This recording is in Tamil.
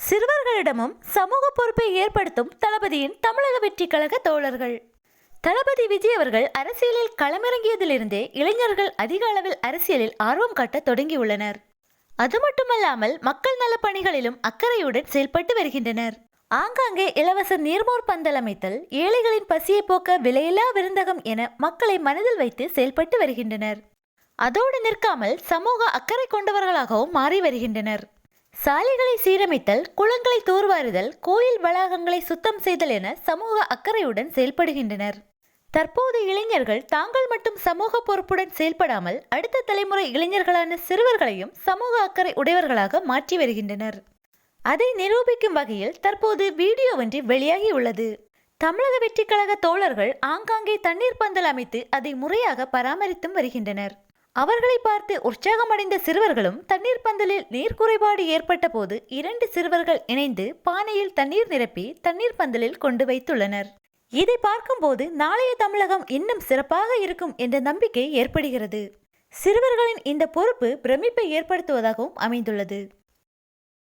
சிறுவர்களிடமும் சமூக பொறுப்பை ஏற்படுத்தும் தளபதியின் தமிழக வெற்றி கழக தோழர்கள். தளபதி விஜய் அவர்கள் அரசியலில் களமிறங்கியதிலிருந்தே இளைஞர்கள் அதிக அளவில் அரசியலில் ஆர்வம் காட்ட தொடங்கியுள்ளனர். அது மட்டுமல்லாமல் மக்கள் நல பணிகளிலும் அக்கறையுடன் செயல்பட்டு வருகின்றனர். ஆங்காங்கே இலவச நீர்மோர் பந்தல் அமைத்தல், ஏழைகளின் பசியை போக்க விலையில்லா விருந்தகம் என மக்களை மனதில் வைத்து செயல்பட்டு வருகின்றனர். அதோடு நிற்காமல் சமூக அக்கறை கொண்டவர்களாகவும் மாறி வருகின்றனர். சாலைகளை சீரமைத்தல், குளங்களை தூர்வாருதல், கோயில் வளாகங்களை சுத்தம் செய்தல் என சமூக அக்கறையுடன் செயல்படுகின்றனர். தற்போது இளைஞர்கள் தாங்கள் மட்டும் சமூக பொறுப்புடன் செயல்படாமல் அடுத்த தலைமுறை இளைஞர்களான சிறுவர்களையும் சமூக அக்கறை உடையவர்களாக மாற்றி வருகின்றனர். அதை நிரூபிக்கும் வகையில் தற்போது வீடியோ ஒன்று வெளியாகி உள்ளது. தமிழக வெற்றி கழக தோழர்கள் ஆங்காங்கே தண்ணீர் பந்தல் அமைத்து அதை முறையாக பராமரித்தும் வருகின்றனர். அவர்களை பார்த்து உற்சாகமடைந்த சிறுவர்களும் தண்ணீர் பந்தலில் நீர் குறைபாடு ஏற்பட்ட போது 2 சிறுவர்கள் இணைந்து பானையில் தண்ணீர் நிரப்பி தண்ணீர் பந்தலில் கொண்டு வைத்துள்ளனர். இதை பார்க்கும்போது நாளைய தமிழகம் இன்னும் சிறப்பாக இருக்கும் என்ற நம்பிக்கை ஏற்படுகிறது. சிறுவர்களின் இந்த பொறுப்பு பிரமிப்பை ஏற்படுத்துவதாகவும் அமைந்துள்ளது.